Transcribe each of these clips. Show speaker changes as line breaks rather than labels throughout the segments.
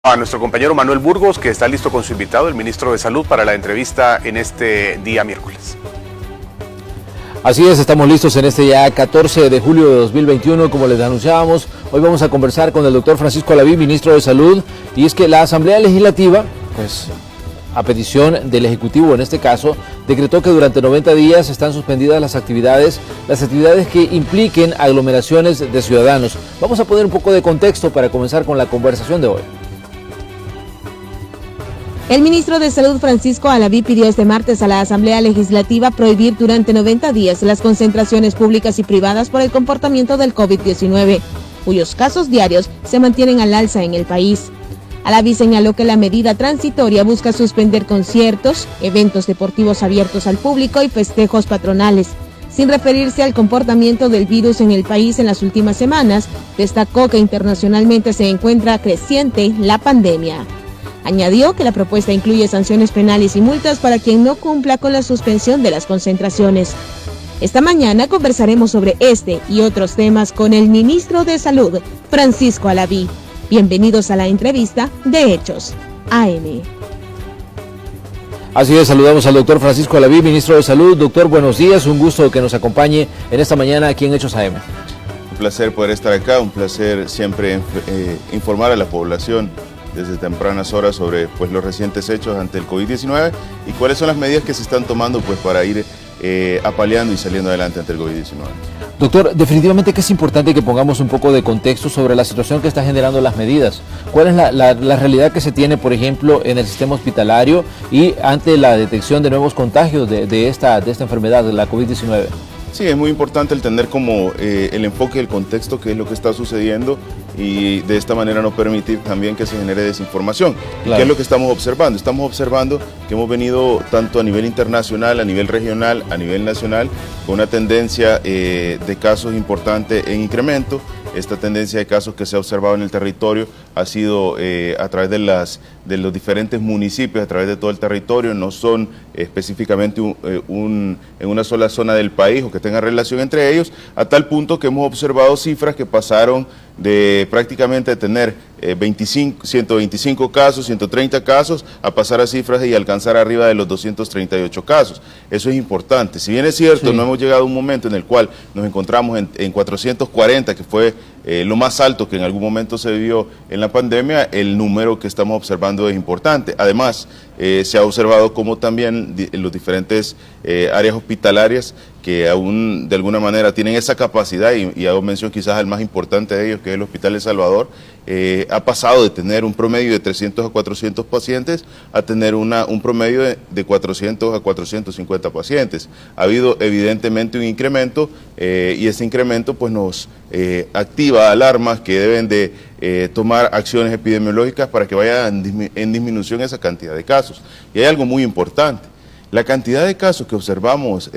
A nuestro compañero Manuel Burgos, que está listo con su invitado, el ministro de Salud, para la entrevista en este día miércoles.
Así es, estamos listos en este ya 14 de julio de 2021, como les anunciábamos. Hoy vamos a conversar con el doctor Francisco Alaví, ministro de Salud, y es que la Asamblea Legislativa, pues a petición del Ejecutivo en este caso, decretó que durante 90 días están suspendidas las actividades que impliquen aglomeraciones de ciudadanos. Vamos a poner un poco de contexto para comenzar con la conversación de hoy.
El ministro de Salud, Francisco Alaví, pidió este martes a la Asamblea Legislativa prohibir durante 90 días las concentraciones públicas y privadas por el comportamiento del COVID-19, cuyos casos diarios se mantienen al alza en el país. Alaví señaló que la medida transitoria busca suspender conciertos, eventos deportivos abiertos al público y festejos patronales. Sin referirse al comportamiento del virus en el país en las últimas semanas, destacó que internacionalmente se encuentra creciente la pandemia. Añadió que la propuesta incluye sanciones penales y multas para quien no cumpla con la suspensión de las concentraciones. Esta mañana conversaremos sobre este y otros temas con el ministro de Salud, Francisco Alaví. Bienvenidos a la entrevista de Hechos AM.
Así es, saludamos al doctor Francisco Alaví, ministro de Salud. Doctor, buenos días, un gusto que nos acompañe en esta mañana aquí en Hechos AM.
Un placer poder estar acá, un placer siempre informar a la población desde tempranas horas sobre los recientes hechos ante el COVID-19 y cuáles son las medidas que se están tomando para ir apaleando y saliendo adelante ante el COVID-19.
Doctor, definitivamente que es importante que pongamos un poco de contexto sobre la situación que está generando las medidas. ¿Cuál es la realidad que se tiene, por ejemplo, en el sistema hospitalario y ante la detección de nuevos contagios de esta enfermedad, de la COVID-19?
Sí, es muy importante el tener como el enfoque y el contexto, que es lo que está sucediendo, y de esta manera no permitir también que se genere desinformación. Claro. ¿Qué es lo que estamos observando? Estamos observando que hemos venido tanto a nivel internacional, a nivel regional, a nivel nacional, con una tendencia de casos importante en incremento. Esta tendencia de casos que se ha observado en el territorio ha sido a través de los diferentes municipios, a través de todo el territorio, no son específicamente en una sola zona del país o que tenga relación entre ellos, a tal punto que hemos observado cifras que pasaron de prácticamente tener 125 casos, 130 casos, a pasar a cifras y alcanzar arriba de los 238 casos. Eso es importante. Si bien es cierto, sí, no hemos llegado a un momento en el cual nos encontramos en 440, que fue lo más alto que en algún momento se vivió en la pandemia, el número que estamos observando es importante. Además, se ha observado cómo también en los diferentes áreas hospitalarias que aún de alguna manera tienen esa capacidad, y hago mención quizás al más importante de ellos, que es el Hospital El Salvador, ha pasado de tener un promedio de 300 a 400 pacientes a tener un promedio de 400 a 450 pacientes. Ha habido evidentemente un incremento y ese incremento nos activa alarmas que deben de tomar acciones epidemiológicas para que vaya en disminución esa cantidad de casos. Y hay algo muy importante. La cantidad de casos que observamos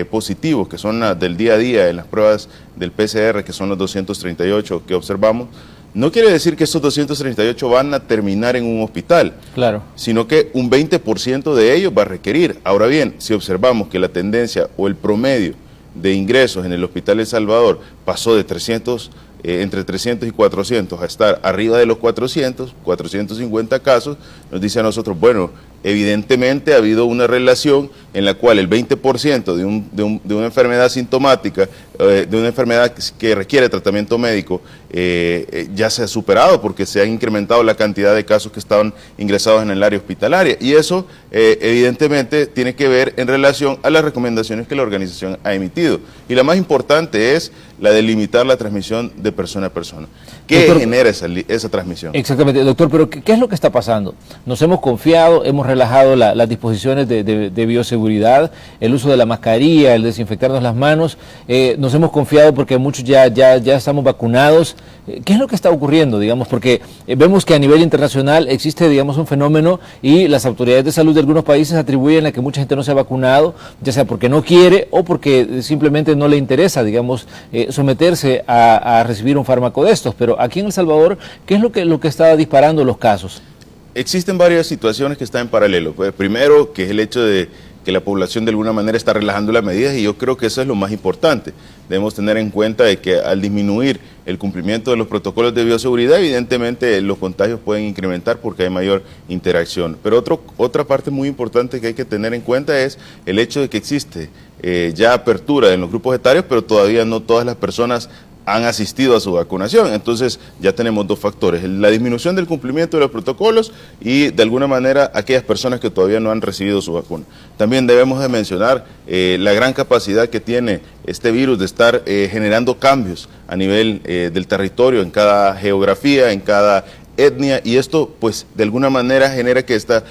positivos, que son del día a día en las pruebas del PCR, que son los 238 que observamos, no quiere decir que esos 238 van a terminar en un hospital, claro, sino que un 20% de ellos va a requerir. Ahora bien, si observamos que la tendencia o el promedio de ingresos en el Hospital El Salvador pasó de 300, entre 300 y 400 a estar arriba de los 400, 450 casos, nos dice a nosotros, bueno, evidentemente ha habido una relación en la cual el 20% de una enfermedad sintomática, de una enfermedad que requiere tratamiento médico, ya se ha superado porque se ha incrementado la cantidad de casos que estaban ingresados en el área hospitalaria. Y eso evidentemente tiene que ver en relación a las recomendaciones que la organización ha emitido. Y la más importante es la de limitar la transmisión de persona a persona. ¿Qué genera esa transmisión?
Exactamente, doctor, pero ¿qué es lo que está pasando? Nos hemos confiado, hemos relajado las disposiciones de bioseguridad, el uso de la mascarilla, el desinfectarnos las manos, nos hemos confiado porque muchos ya estamos vacunados. ¿Qué es lo que está ocurriendo, digamos? Porque vemos que a nivel internacional existe, digamos, un fenómeno y las autoridades de salud de algunos países atribuyen a que mucha gente no se ha vacunado, ya sea porque no quiere o porque simplemente no le interesa, digamos, someterse a recibir un fármaco de estos. Pero aquí en El Salvador, ¿qué es lo que está disparando los casos?
Existen varias situaciones que están en paralelo. Pues, primero, que es el hecho de que la población de alguna manera está relajando las medidas, y yo creo que eso es lo más importante. Debemos tener en cuenta de que al disminuir el cumplimiento de los protocolos de bioseguridad, evidentemente los contagios pueden incrementar porque hay mayor interacción. Pero otra parte muy importante que hay que tener en cuenta es el hecho de que existe ya apertura en los grupos etarios, pero todavía no todas las personas han asistido a su vacunación. Entonces ya tenemos dos factores: la disminución del cumplimiento de los protocolos y de alguna manera aquellas personas que todavía no han recibido su vacuna. También debemos de mencionar la gran capacidad que tiene este virus de estar generando cambios a nivel del territorio, en cada geografía, en cada etnia, y esto pues de alguna manera genera que esta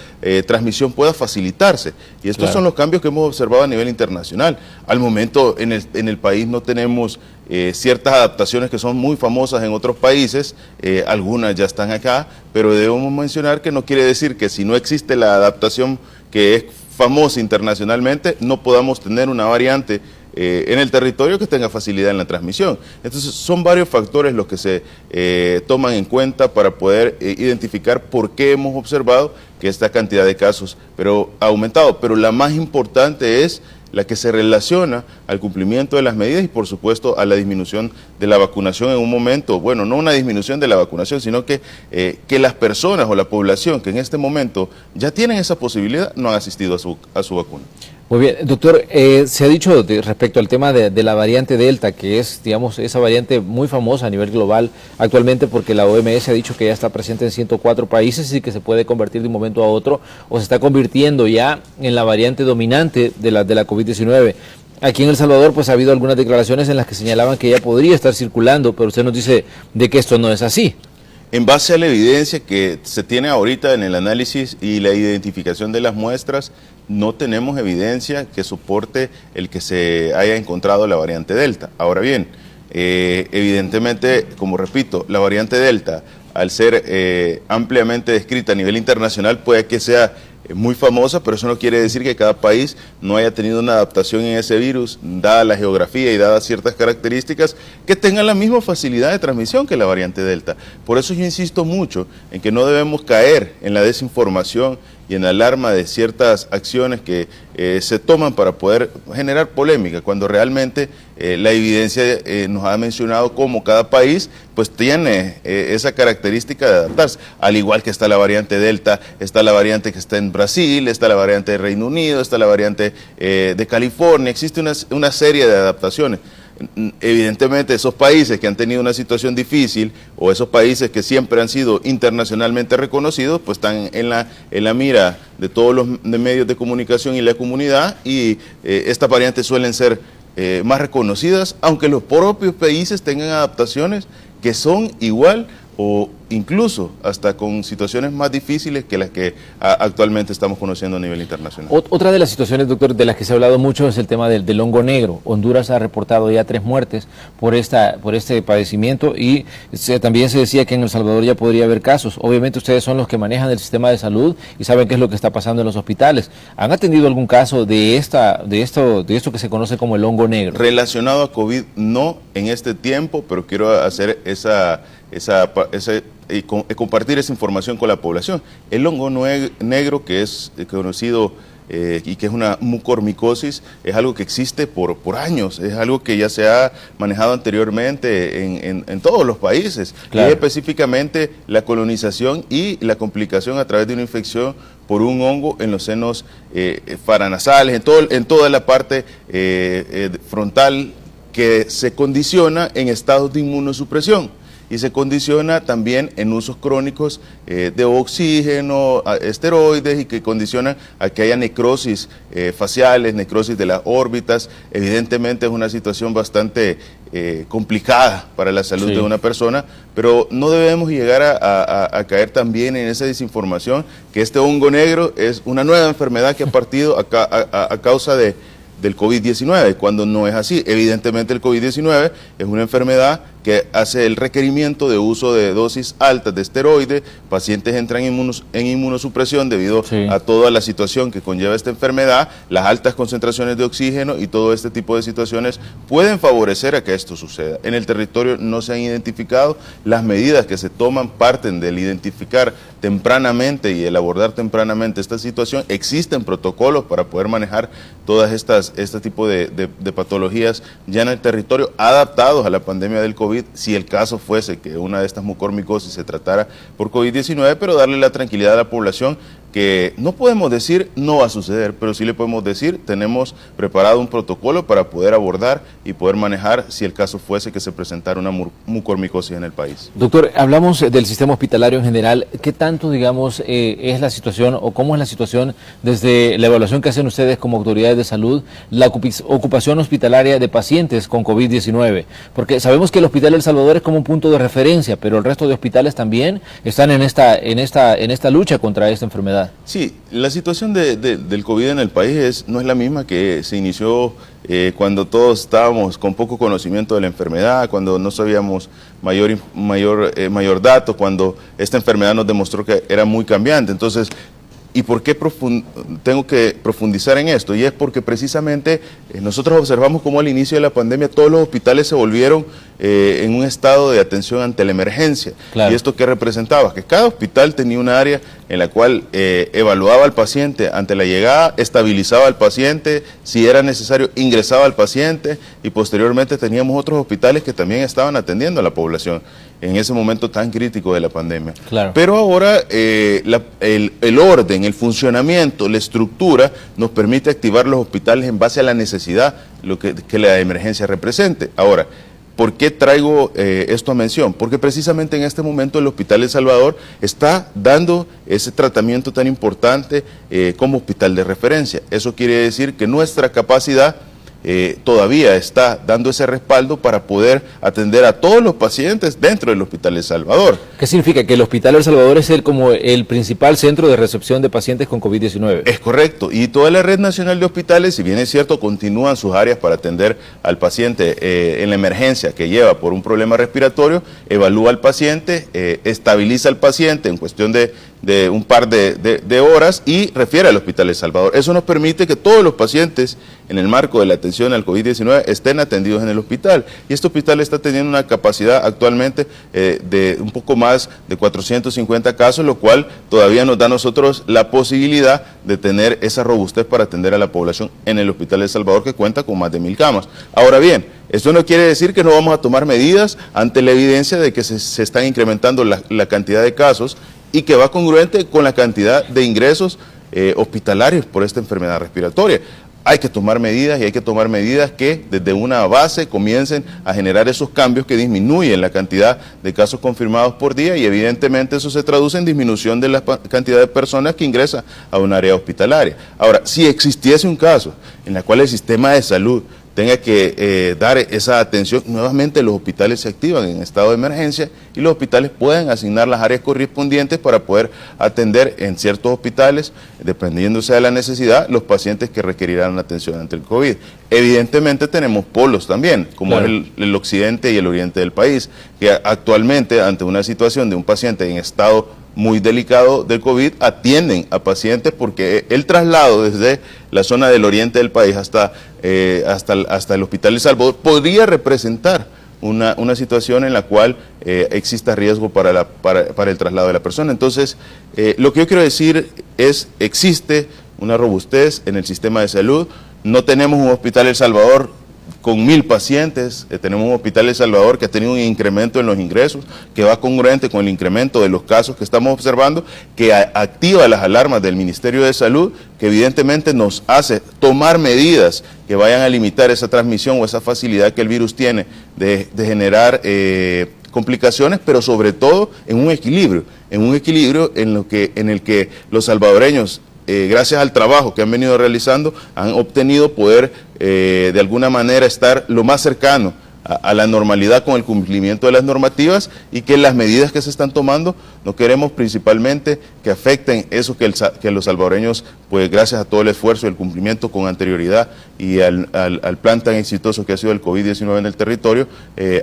transmisión pueda facilitarse, y estos son los cambios que hemos observado a nivel internacional. Al momento en el país no tenemos ciertas adaptaciones que son muy famosas en otros países, algunas ya están acá, pero debemos mencionar que no quiere decir que si no existe la adaptación que es famosa internacionalmente, no podamos tener una variante en el territorio que tenga facilidad en la transmisión. Entonces son varios factores los que se toman en cuenta para poder identificar por qué hemos observado que esta cantidad de casos ha aumentado, pero la más importante es la que se relaciona al cumplimiento de las medidas y por supuesto a la disminución de la vacunación en un momento, bueno, no una disminución de la vacunación, sino que las personas o la población que en este momento ya tienen esa posibilidad no han asistido a su vacuna.
Muy bien, doctor, se ha dicho respecto al tema de la variante Delta, que es, digamos, esa variante muy famosa a nivel global actualmente, porque la OMS ha dicho que ya está presente en 104 países y que se puede convertir de un momento a otro, o se está convirtiendo ya en la variante dominante de la COVID-19. Aquí en El Salvador pues ha habido algunas declaraciones en las que señalaban que ya podría estar circulando, pero usted nos dice de que esto no es así.
En base a la evidencia que se tiene ahorita en el análisis y la identificación de las muestras, no tenemos evidencia que soporte el que se haya encontrado la variante Delta. Ahora bien, evidentemente, como repito, la variante Delta, al ser ampliamente descrita a nivel internacional, puede que sea muy famosa, pero eso no quiere decir que cada país no haya tenido una adaptación en ese virus, dada la geografía y dadas ciertas características, que tengan la misma facilidad de transmisión que la variante Delta. Por eso yo insisto mucho en que no debemos caer en la desinformación y en la alarma de ciertas acciones que se toman para poder generar polémica, cuando realmente la evidencia nos ha mencionado cómo cada país pues tiene esa característica de adaptarse. Al igual que está la variante Delta, está la variante que está en Brasil, está la variante de Reino Unido, está la variante de California, existe una serie de adaptaciones. Evidentemente esos países que han tenido una situación difícil o esos países que siempre han sido internacionalmente reconocidos pues están en la mira de todos los medios de comunicación y la comunidad, y estas variantes suelen ser más reconocidas, aunque los propios países tengan adaptaciones que son igual o incluso hasta con situaciones más difíciles que las que actualmente estamos conociendo a nivel internacional.
Otra de las situaciones, doctor, de las que se ha hablado mucho es el tema del hongo negro. Honduras ha reportado ya 3 muertes por este padecimiento, y también se decía que en El Salvador ya podría haber casos. Obviamente ustedes son los que manejan el sistema de salud y saben qué es lo que está pasando en los hospitales. ¿Han atendido algún caso de esto que se conoce como el hongo negro?
Relacionado a COVID no en este tiempo, pero quiero hacer compartir esa información con la población. El hongo negro, que es conocido y que es una mucormicosis, es algo que existe por años, es algo que ya se ha manejado anteriormente en todos los países. Claro. Y específicamente la colonización y la complicación a través de una infección por un hongo en los senos paranasales, en toda la parte frontal, que se condiciona en estados de inmunosupresión y se condiciona también en usos crónicos de oxígeno, esteroides, y que condicionan a que haya necrosis faciales, necrosis de las órbitas. Evidentemente es una situación bastante complicada para la salud de una persona, pero no debemos llegar a caer también en esa desinformación que este hongo negro es una nueva enfermedad que ha partido a causa del COVID-19, cuando no es así. Evidentemente el COVID-19 es una enfermedad que hace el requerimiento de uso de dosis altas de esteroide. Pacientes entran en inmunosupresión debido a toda la situación que conlleva esta enfermedad. Las altas concentraciones de oxígeno y todo este tipo de situaciones pueden favorecer a que esto suceda. En el territorio no se han identificado. Las medidas que se toman parten del identificar tempranamente y el abordar tempranamente esta situación. Existen protocolos para poder manejar todas este tipo de patologías ya en el territorio, adaptados a la pandemia del COVID, si el caso fuese que una de estas mucormicosis se tratara por COVID-19, pero darle la tranquilidad a la población que no podemos decir no va a suceder, pero sí le podemos decir tenemos preparado un protocolo para poder abordar y poder manejar si el caso fuese que se presentara una mucormicosis en el país.
Doctor, hablamos del sistema hospitalario en general. ¿Qué tanto, digamos, es la situación o cómo es la situación desde la evaluación que hacen ustedes como autoridades de salud, la ocupación hospitalaria de pacientes con COVID-19? Porque sabemos que el Hospital El Salvador es como un punto de referencia, pero el resto de hospitales también están en esta lucha contra esta enfermedad.
Sí, la situación del COVID en el país no es la misma que se inició cuando todos estábamos con poco conocimiento de la enfermedad, cuando no sabíamos mayor dato, cuando esta enfermedad nos demostró que era muy cambiante. Entonces, ¿y por qué tengo que profundizar en esto? Y es porque precisamente nosotros observamos cómo al inicio de la pandemia todos los hospitales se volvieron en un estado de atención ante la emergencia. Claro. ¿Y esto qué representaba? Que cada hospital tenía un área en la cual evaluaba al paciente ante la llegada, estabilizaba al paciente, si era necesario ingresaba al paciente, y posteriormente teníamos otros hospitales que también estaban atendiendo a la población en ese momento tan crítico de la pandemia. Claro. Pero ahora el orden, el funcionamiento, la estructura nos permite activar los hospitales en base a la necesidad que la emergencia represente. Ahora, ¿por qué traigo esto a mención? Porque precisamente en este momento el Hospital El Salvador está dando ese tratamiento tan importante como hospital de referencia. Eso quiere decir que nuestra capacidad todavía está dando ese respaldo para poder atender a todos los pacientes dentro del Hospital El Salvador.
¿Qué significa? ¿Que el Hospital El Salvador es como el principal centro de recepción de pacientes con COVID-19?
Es correcto, y toda la red nacional de hospitales, si bien es cierto, continúan sus áreas para atender al paciente en la emergencia que lleva por un problema respiratorio, evalúa al paciente, estabiliza al paciente en cuestión de un par de horas y refiere al Hospital El Salvador. Eso nos permite que todos los pacientes en el marco de la atención al COVID-19 estén atendidos en el hospital, y este hospital está teniendo una capacidad actualmente de un poco más de 450 casos, lo cual todavía nos da a nosotros la posibilidad de tener esa robustez para atender a la población en el Hospital El Salvador, que cuenta con más de 1000 camas. Ahora bien, esto no quiere decir que no vamos a tomar medidas ante la evidencia de que se están incrementando la cantidad de casos y que va congruente con la cantidad de ingresos hospitalarios por esta enfermedad respiratoria. Hay que tomar medidas, y hay que tomar medidas que desde una base comiencen a generar esos cambios que disminuyen la cantidad de casos confirmados por día, y evidentemente eso se traduce en disminución de la cantidad de personas que ingresan a un área hospitalaria. Ahora, si existiese un caso en el cual el sistema de salud tenga que dar esa atención, nuevamente los hospitales se activan en estado de emergencia y los hospitales pueden asignar las áreas correspondientes para poder atender en ciertos hospitales, dependiéndose de la necesidad, los pacientes que requerirán atención ante el COVID. Evidentemente tenemos polos también, como claro, es el occidente y el oriente del país, que actualmente ante una situación de un paciente en estado muy delicado del COVID, atienden a pacientes, porque el traslado desde la zona del oriente del país hasta el Hospital El Salvador podría representar una situación en la cual exista riesgo para el traslado de la persona. Entonces, lo que yo quiero decir es, existe una robustez en el sistema de salud. No tenemos un Hospital El Salvador con 1000 pacientes, tenemos un Hospital El Salvador que ha tenido un incremento en los ingresos, que va congruente con el incremento de los casos que estamos observando, que activa las alarmas del Ministerio de Salud, que evidentemente nos hace tomar medidas que vayan a limitar esa transmisión o esa facilidad que el virus tiene de generar complicaciones, pero sobre todo en un equilibrio en el que los salvadoreños, gracias al trabajo que han venido realizando, han obtenido poder de alguna manera estar lo más cercano a la normalidad con el cumplimiento de las normativas y que las medidas que se están tomando no queremos principalmente que afecten eso que los salvadoreños, pues gracias a todo el esfuerzo y el cumplimiento con anterioridad y al plan tan exitoso que ha sido el COVID-19 en el territorio,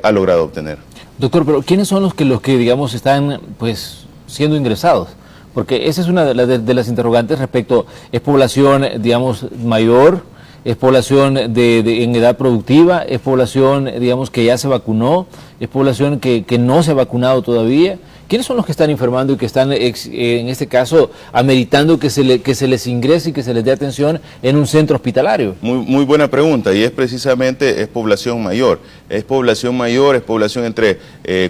ha logrado obtener.
Doctor, pero ¿quiénes son los que digamos están pues siendo ingresados? Porque esa es una de las interrogantes respecto, ¿es población, digamos, mayor? ¿Es población en edad productiva? ¿Es población, digamos, que ya se vacunó? ¿Es población que no se ha vacunado todavía? ¿Quiénes son los que están enfermando y que están, en este caso, ameritando que se les ingrese y que se les dé atención en un centro hospitalario?
Muy buena pregunta, y es precisamente población mayor. Es población entre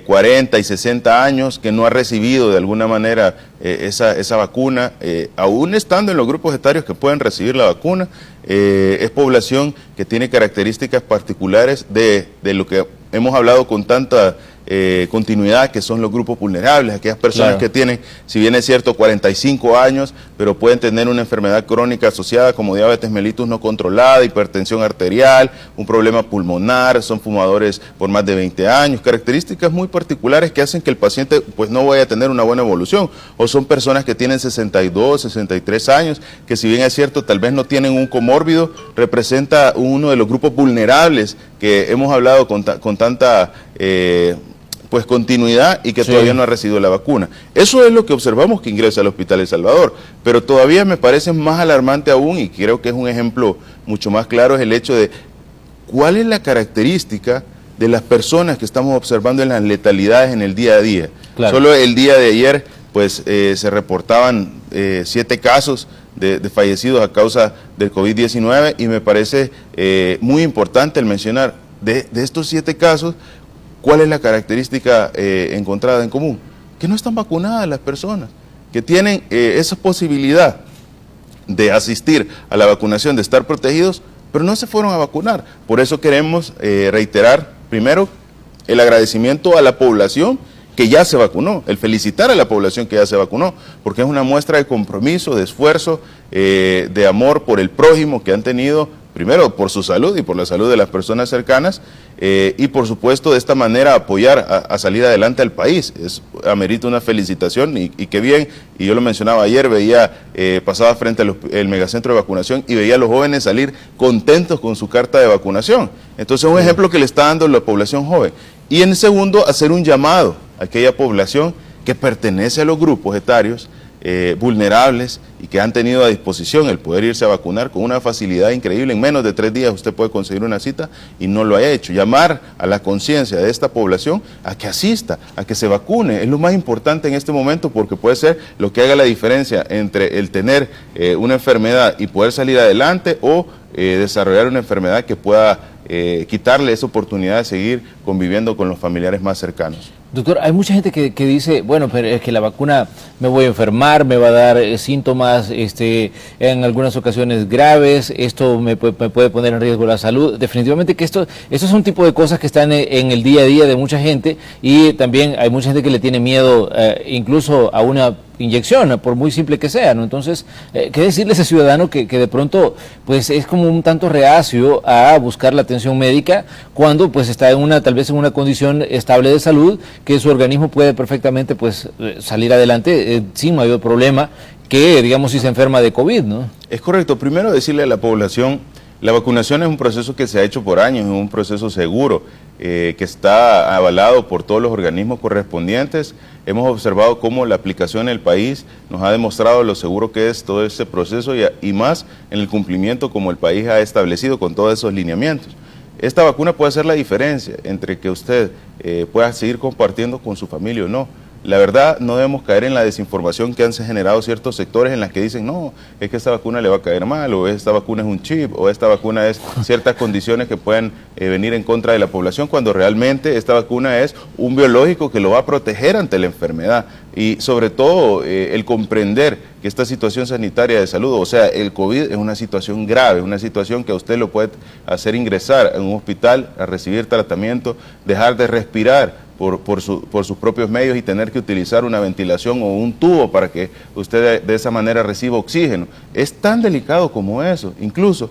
40 y 60 años que no ha recibido de alguna manera esa vacuna, aún estando en los grupos etarios que pueden recibir la vacuna. Es población que tiene características particulares de lo que hemos hablado con tanta continuidad, que son los grupos vulnerables, aquellas personas que tienen, si bien es cierto, 45 años, pero pueden tener una enfermedad crónica asociada como diabetes mellitus no controlada, hipertensión arterial, un problema pulmonar, son fumadores por más de 20 años, características muy particulares que hacen que el paciente pues no vaya a tener una buena evolución, o son personas que tienen 62, 63 años, que si bien es cierto, tal vez no tienen un comórbido, representa uno de los grupos vulnerables que hemos hablado con tanta pues continuidad y que todavía no ha recibido la vacuna. Eso es lo que observamos que ingresa al Hospital El Salvador, pero todavía me parece más alarmante aún, y creo que es un ejemplo mucho más claro, es el hecho de cuál es la característica de las personas que estamos observando en las letalidades en el día a día. Claro. Solo el día de ayer pues se reportaban 7 casos de fallecidos a causa del COVID-19, y me parece muy importante el mencionar de estos 7 casos, ¿cuál es la característica encontrada en común? Que no están vacunadas las personas, que tienen esa posibilidad de asistir a la vacunación, de estar protegidos, pero no se fueron a vacunar. Por eso queremos reiterar, primero, el agradecimiento a la población que ya se vacunó, el felicitar a la población que ya se vacunó, porque es una muestra de compromiso, de esfuerzo, de amor por el prójimo que han tenido, primero por su salud y por la salud de las personas cercanas, y por supuesto de esta manera apoyar a salir adelante al país. Amerita una felicitación y qué bien, y yo lo mencionaba ayer, pasaba frente al megacentro de vacunación y veía a los jóvenes salir contentos con su carta de vacunación. Entonces es un ejemplo que le está dando la población joven. Y en segundo, hacer un llamado a aquella población que pertenece a los grupos etarios vulnerables y que han tenido a disposición el poder irse a vacunar con una facilidad increíble. En menos de 3 días usted puede conseguir una cita y no lo haya hecho. Llamar a la conciencia de esta población a que asista, a que se vacune. Es lo más importante en este momento, porque puede ser lo que haga la diferencia entre el tener una enfermedad y poder salir adelante, o desarrollar una enfermedad que pueda quitarle esa oportunidad de seguir conviviendo con los familiares más cercanos.
Doctor, hay mucha gente que dice, bueno, pero es que la vacuna me voy a enfermar, me va a dar síntomas en algunas ocasiones graves, esto me puede poner en riesgo la salud. Definitivamente que esto es un tipo de cosas que están en el día a día de mucha gente, y también hay mucha gente que le tiene miedo incluso a una inyección, por muy simple que sea, ¿no? Entonces, ¿qué decirle a ese ciudadano que de pronto pues es como un tanto reacio a buscar la atención médica cuando pues está tal vez en una condición estable de salud, que su organismo puede perfectamente pues salir adelante sin mayor problema que, digamos, si se enferma de COVID, ¿no?
Es correcto. Primero decirle a la población, la vacunación es un proceso que se ha hecho por años, es un proceso seguro, que está avalado por todos los organismos correspondientes. Hemos observado cómo la aplicación en el país nos ha demostrado lo seguro que es todo este proceso, y más en el cumplimiento como el país ha establecido con todos esos lineamientos. Esta vacuna puede hacer la diferencia entre que usted pueda seguir compartiendo con su familia o no. La verdad, no debemos caer en la desinformación que han generado ciertos sectores en las que dicen, no, es que esta vacuna le va a caer mal, o esta vacuna es un chip, o esta vacuna es ciertas condiciones que pueden venir en contra de la población, cuando realmente esta vacuna es un biológico que lo va a proteger ante la enfermedad. Y sobre todo el comprender que esta situación sanitaria de salud, o sea, el COVID es una situación grave, una situación que a usted lo puede hacer ingresar en un hospital a recibir tratamiento, dejar de respirar por sus propios medios y tener que utilizar una ventilación o un tubo para que usted de esa manera reciba oxígeno. Es tan delicado como eso. Incluso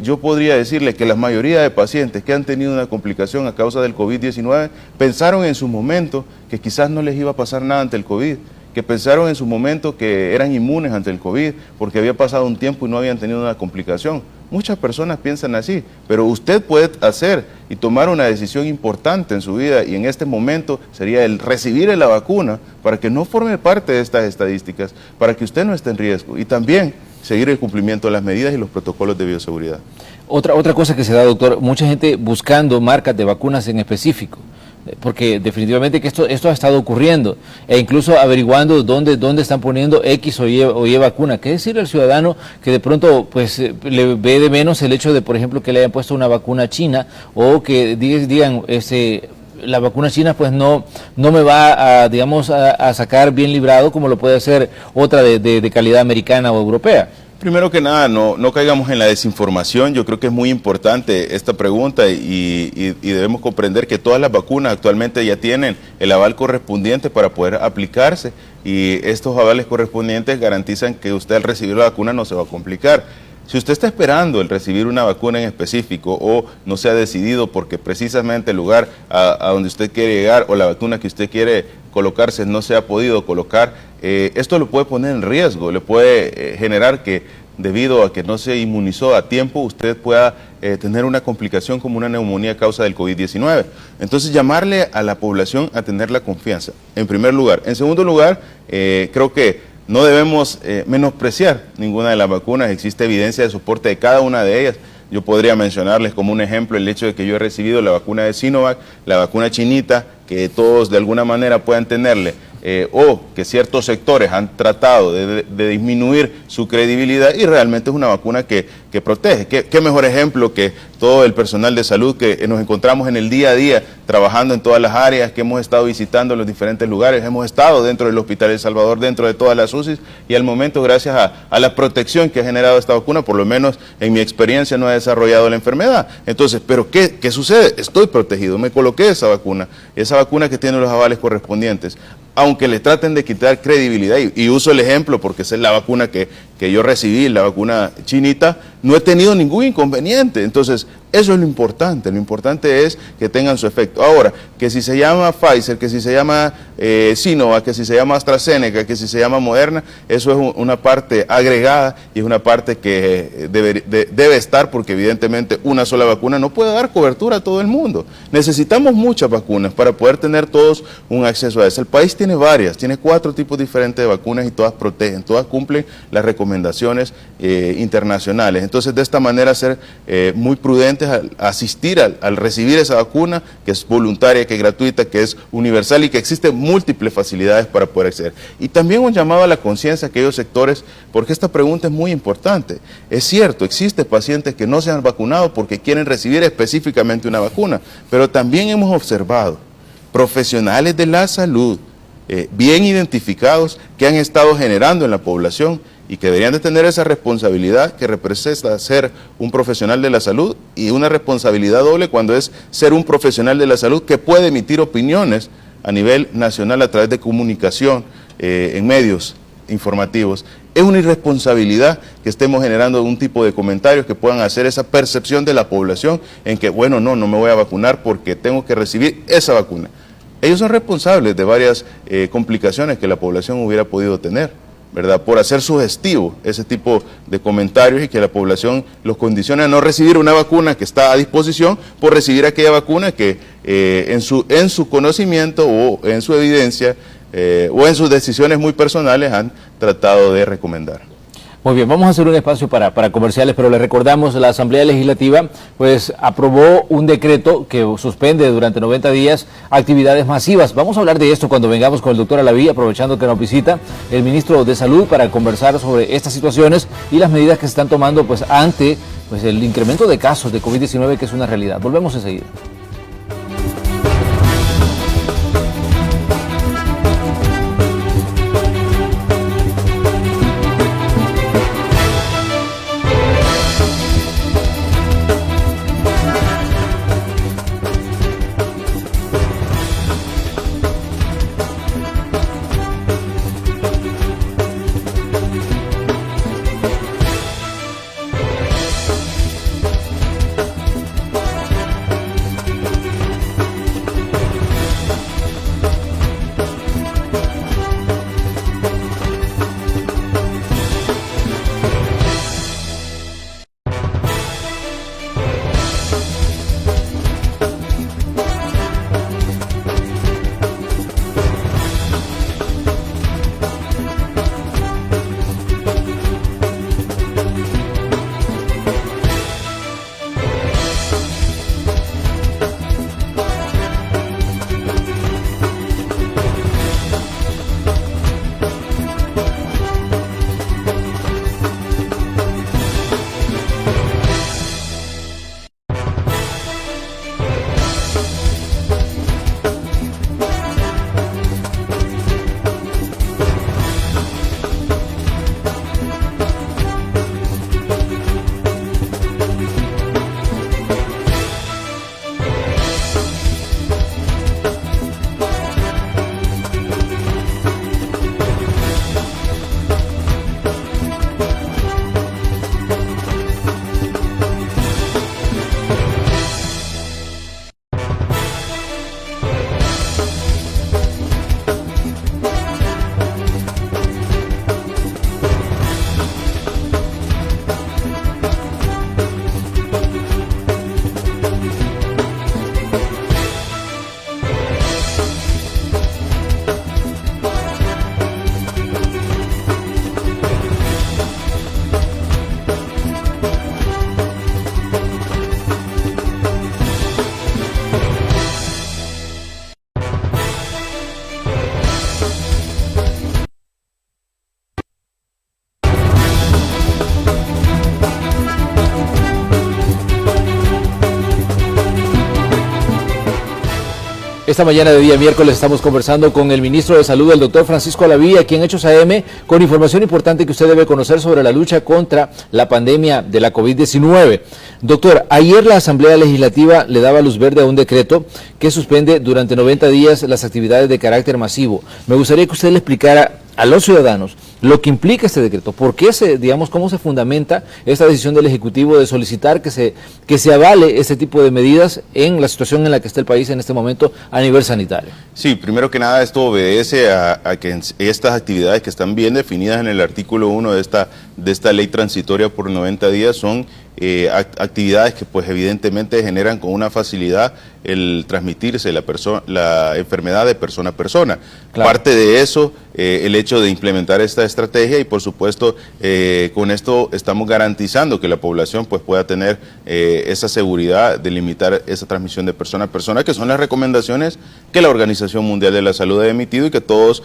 yo podría decirle que la mayoría de pacientes que han tenido una complicación a causa del COVID-19 pensaron en su momento que quizás no les iba a pasar nada ante el COVID, que pensaron en su momento que eran inmunes ante el COVID porque había pasado un tiempo y no habían tenido una complicación. Muchas personas piensan así, pero usted puede hacer y tomar una decisión importante en su vida, y en este momento sería el recibir la vacuna para que no forme parte de estas estadísticas, para que usted no esté en riesgo, y también seguir el cumplimiento de las medidas y los protocolos de bioseguridad.
Otra cosa que se da, doctor, mucha gente buscando marcas de vacunas en específico, porque definitivamente que esto ha estado ocurriendo, e incluso averiguando dónde están poniendo X o Y vacuna. ¿Qué decirle al ciudadano que de pronto pues le ve de menos el hecho de, por ejemplo, que le hayan puesto una vacuna china, o que digan la vacuna china pues no me va a sacar bien librado como lo puede hacer otra de calidad americana o europea?
Primero que nada, no caigamos en la desinformación. Yo creo que es muy importante esta pregunta y debemos comprender que todas las vacunas actualmente ya tienen el aval correspondiente para poder aplicarse, y estos avales correspondientes garantizan que usted al recibir la vacuna no se va a complicar. Si usted está esperando el recibir una vacuna en específico o no se ha decidido porque precisamente el lugar a donde usted quiere llegar o la vacuna que usted quiere colocarse no se ha podido colocar, esto lo puede poner en riesgo, le puede generar que debido a que no se inmunizó a tiempo usted pueda tener una complicación como una neumonía a causa del COVID-19. Entonces, llamarle a la población a tener la confianza, en primer lugar. En segundo lugar, creo que no debemos menospreciar ninguna de las vacunas. Existe evidencia de soporte de cada una de ellas. Yo podría mencionarles como un ejemplo el hecho de que yo he recibido la vacuna de Sinovac, la vacuna chinita, que todos de alguna manera puedan tenerle, o que ciertos sectores han tratado de disminuir su credibilidad, y realmente es una vacuna que protege. ¿Qué mejor ejemplo que todo el personal de salud que nos encontramos en el día a día trabajando en todas las áreas, que hemos estado visitando los diferentes lugares, hemos estado dentro del Hospital El Salvador, dentro de todas las UCIs, y al momento, gracias a la protección que ha generado esta vacuna, por lo menos en mi experiencia no ha desarrollado la enfermedad. Entonces, ¿pero qué sucede? Estoy protegido, me coloqué esa vacuna que tiene los avales correspondientes. Aunque le traten de quitar credibilidad, y uso el ejemplo porque esa es la vacuna que yo recibí, la vacuna chinita, no he tenido ningún inconveniente. Entonces, eso es lo importante es que tengan su efecto. Ahora, que si se llama Pfizer, que si se llama Sinovac, que si se llama AstraZeneca, que si se llama Moderna, eso es una parte agregada y es una parte que debe estar, porque evidentemente una sola vacuna no puede dar cobertura a todo el mundo. Necesitamos muchas vacunas para poder tener todos un acceso a eso. El país tiene 4 tipos diferentes de vacunas y todas protegen, todas cumplen las recomendaciones internacionales. Entonces, de esta manera ser muy prudentes al asistir, al recibir esa vacuna, que es voluntaria, que es gratuita, que es universal y que existen múltiples facilidades para poder acceder. Y también un llamado a la conciencia a aquellos sectores, porque esta pregunta es muy importante. Es cierto, existen pacientes que no se han vacunado porque quieren recibir específicamente una vacuna, pero también hemos observado profesionales de la salud bien identificados que han estado generando en la población y que deberían de tener esa responsabilidad que representa ser un profesional de la salud, y una responsabilidad doble cuando es ser un profesional de la salud que puede emitir opiniones a nivel nacional a través de comunicación en medios informativos. Es una irresponsabilidad que estemos generando un tipo de comentarios que puedan hacer esa percepción de la población en que, bueno, no me voy a vacunar porque tengo que recibir esa vacuna. Ellos son responsables de varias complicaciones que la población hubiera podido tener, ¿verdad? Por hacer sugestivo ese tipo de comentarios y que la población los condicione a no recibir una vacuna que está a disposición por recibir aquella vacuna que en su conocimiento o en su evidencia o en sus decisiones muy personales han tratado de recomendar.
Muy bien, vamos a hacer un espacio para comerciales, pero les recordamos, la Asamblea Legislativa pues aprobó un decreto que suspende durante 90 días actividades masivas. Vamos a hablar de esto cuando vengamos con el doctor Alaví, aprovechando que nos visita el ministro de Salud para conversar sobre estas situaciones y las medidas que se están tomando pues ante el incremento de casos de COVID-19, que es una realidad. Volvemos enseguida. Esta mañana de día miércoles estamos conversando con el ministro de Salud, el doctor Francisco Alaví, aquí en Hechos AM, con información importante que usted debe conocer sobre la lucha contra la pandemia de la COVID-19. Doctor, ayer la Asamblea Legislativa le daba luz verde a un decreto que suspende durante 90 días las actividades de carácter masivo. Me gustaría que usted le explicara a los ciudadanos lo que implica este decreto, por qué cómo se fundamenta esta decisión del Ejecutivo de solicitar que se avale este tipo de medidas en la situación en la que está el país en este momento a nivel sanitario.
Sí, primero que nada esto obedece a que estas actividades que están bien definidas en el artículo 1 de esta ley transitoria por 90 días son actividades que pues evidentemente generan con una facilidad el transmitirse la enfermedad de persona a persona. Claro. Parte de eso, el hecho de implementar esta estrategia y por supuesto con esto estamos garantizando que la población pues pueda tener esa seguridad de limitar esa transmisión de persona a persona, que son las recomendaciones que la Organización Mundial de la Salud ha emitido y que todos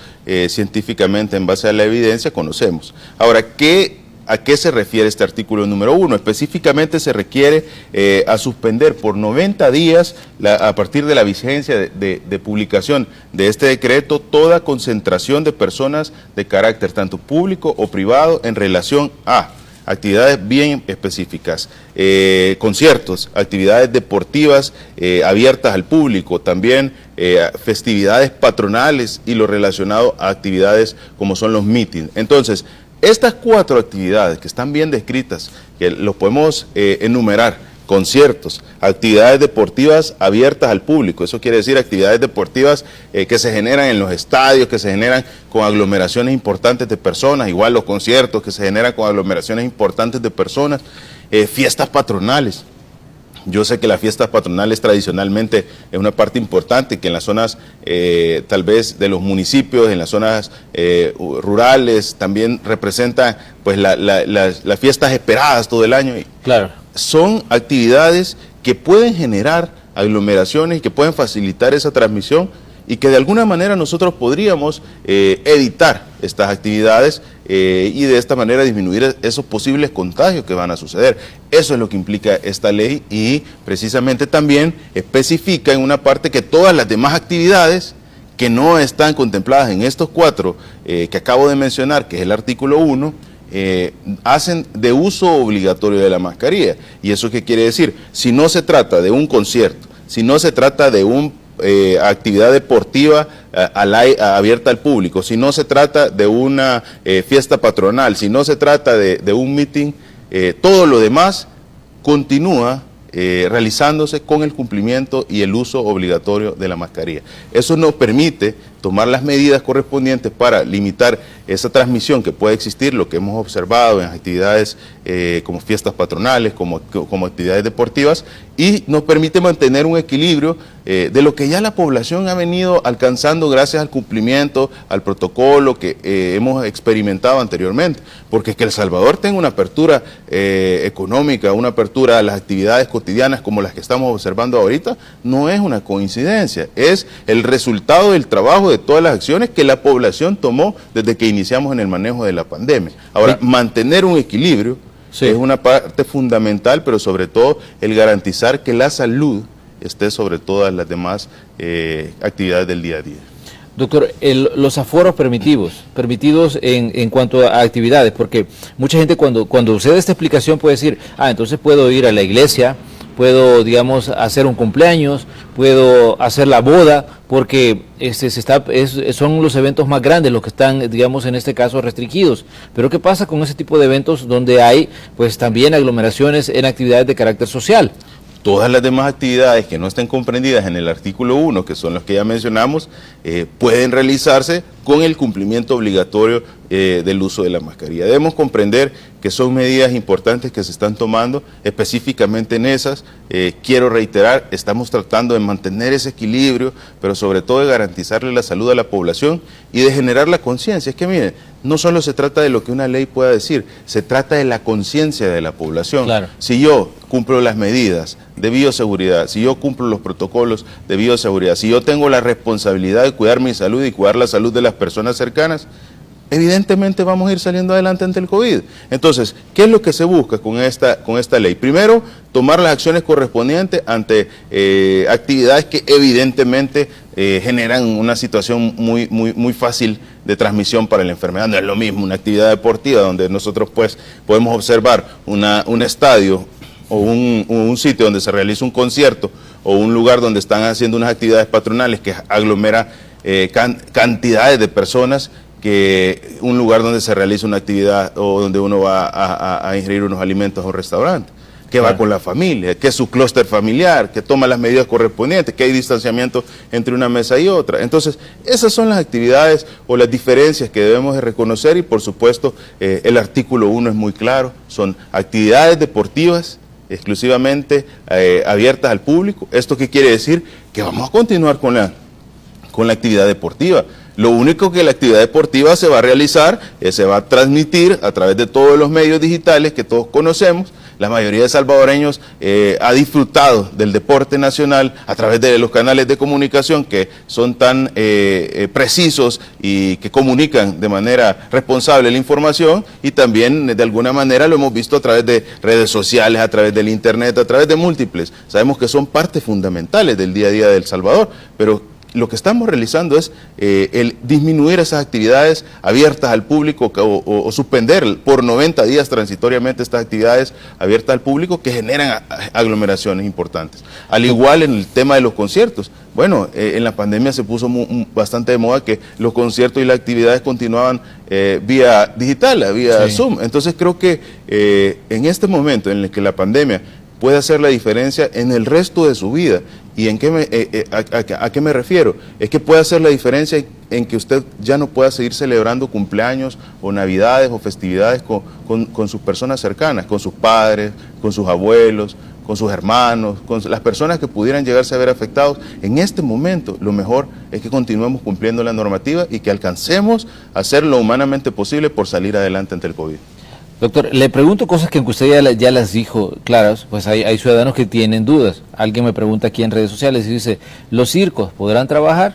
científicamente en base a la evidencia conocemos. Ahora, ¿a qué se refiere este artículo número 1? Específicamente se requiere a suspender por 90 días, a partir de la vigencia de publicación de este decreto, toda concentración de personas de carácter tanto público o privado en relación a actividades bien específicas, conciertos, actividades deportivas abiertas al público, también festividades patronales y lo relacionado a actividades como son los mítines. Entonces, estas 4 actividades que están bien descritas, que los podemos enumerar: conciertos, actividades deportivas abiertas al público, eso quiere decir actividades deportivas que se generan en los estadios, que se generan con aglomeraciones importantes de personas, igual los conciertos que se generan con aglomeraciones importantes de personas, fiestas patronales. Yo sé que las fiestas patronales tradicionalmente es una parte importante, que en las zonas tal vez de los municipios, en las zonas rurales, también representan pues las fiestas esperadas todo el año.
Claro.
Son actividades que pueden generar aglomeraciones y que pueden facilitar esa transmisión y que de alguna manera nosotros podríamos evitar estas actividades y de esta manera disminuir esos posibles contagios que van a suceder. Eso es lo que implica esta ley y precisamente también especifica en una parte que todas las demás actividades que no están contempladas en estos 4 que acabo de mencionar, que es el artículo 1, hacen de uso obligatorio de la mascarilla. ¿Y eso qué quiere decir? Si no se trata de un concierto, si no se trata de una actividad deportiva abierta al público, si no se trata de una fiesta patronal, si no se trata de un meeting, todo lo demás continúa realizándose con el cumplimiento y el uso obligatorio de la mascarilla. Eso nos permite tomar las medidas correspondientes para limitar esa transmisión que puede existir, lo que hemos observado en actividades como fiestas patronales, como actividades deportivas, y nos permite mantener un equilibrio de lo que ya la población ha venido alcanzando gracias al cumplimiento, al protocolo que hemos experimentado anteriormente. Porque que El Salvador tenga una apertura económica, una apertura a las actividades cotidianas como las que estamos observando ahorita, no es una coincidencia, es el resultado del trabajo de todas las acciones que la población tomó desde que iniciamos en el manejo de la pandemia. Ahora, mantener un equilibrio es una parte fundamental, pero sobre todo el garantizar que la salud esté sobre todas las demás actividades del día a día.
Doctor, los aforos permitidos en cuanto a actividades, porque mucha gente cuando usted da esta explicación puede decir, entonces puedo ir a la iglesia, puedo, digamos, hacer un cumpleaños, puedo hacer la boda, porque son los eventos más grandes los que están, digamos, en este caso restringidos. Pero ¿qué pasa con ese tipo de eventos donde hay, pues, también aglomeraciones en actividades de carácter social?
Todas las demás actividades que no estén comprendidas en el artículo 1, que son las que ya mencionamos, pueden realizarse con el cumplimiento obligatorio del uso de la mascarilla. Debemos comprender que son medidas importantes que se están tomando, específicamente en esas. Quiero reiterar, estamos tratando de mantener ese equilibrio, pero sobre todo de garantizarle la salud a la población y de generar la conciencia. Es que miren, no solo se trata de lo que una ley pueda decir, se trata de la conciencia de la población.
Claro.
Si yo cumplo las medidas de bioseguridad, si yo cumplo los protocolos de bioseguridad, si yo tengo la responsabilidad de cuidar mi salud y cuidar la salud de las personas cercanas, evidentemente vamos a ir saliendo adelante ante el COVID. Entonces, ¿qué es lo que se busca con esta ley? Primero, tomar las acciones correspondientes ante actividades que evidentemente generan una situación muy fácil de transmisión para la enfermedad. No es lo mismo una actividad deportiva donde nosotros pues podemos observar un estadio o un sitio donde se realiza un concierto o un lugar donde están haciendo unas actividades patronales que aglomera cantidades de personas, que un lugar donde se realiza una actividad o donde uno va a ingerir unos alimentos a un restaurante, que va con la familia, que es su clúster familiar, que toma las medidas correspondientes, que hay distanciamiento entre una mesa y otra. Entonces, esas son las actividades o las diferencias que debemos de reconocer y, por supuesto, el artículo 1 es muy claro, son actividades deportivas exclusivamente abiertas al público. ¿Esto qué quiere decir? Que vamos a continuar con la actividad deportiva. Lo único que la actividad deportiva se va a realizar, se va a transmitir a través de todos los medios digitales que todos conocemos. La mayoría de salvadoreños ha disfrutado del deporte nacional a través de los canales de comunicación que son tan precisos y que comunican de manera responsable la información, y también de alguna manera lo hemos visto a través de redes sociales, a través del internet, a través de múltiples. Sabemos que son partes fundamentales del día a día de El Salvador, pero lo que estamos realizando es el disminuir esas actividades abiertas al público o suspender por 90 días transitoriamente estas actividades abiertas al público que generan aglomeraciones importantes. Al igual en el tema de los conciertos. Bueno, en la pandemia se puso bastante de moda que los conciertos y las actividades continuaban vía digital, vía Zoom. Entonces creo que en este momento en el que la pandemia puede hacer la diferencia en el resto de su vida. ¿Y a qué me refiero? Es que puede hacer la diferencia en que usted ya no pueda seguir celebrando cumpleaños o navidades o festividades con sus personas cercanas, con sus padres, con sus abuelos, con sus hermanos, con las personas que pudieran llegarse a ver afectados. En este momento lo mejor es que continuemos cumpliendo la normativa y que alcancemos a hacer lo humanamente posible por salir adelante ante el COVID.
Doctor, le pregunto cosas que aunque usted ya las dijo claras, pues hay ciudadanos que tienen dudas. Alguien me pregunta aquí en redes sociales y dice, ¿los circos podrán trabajar?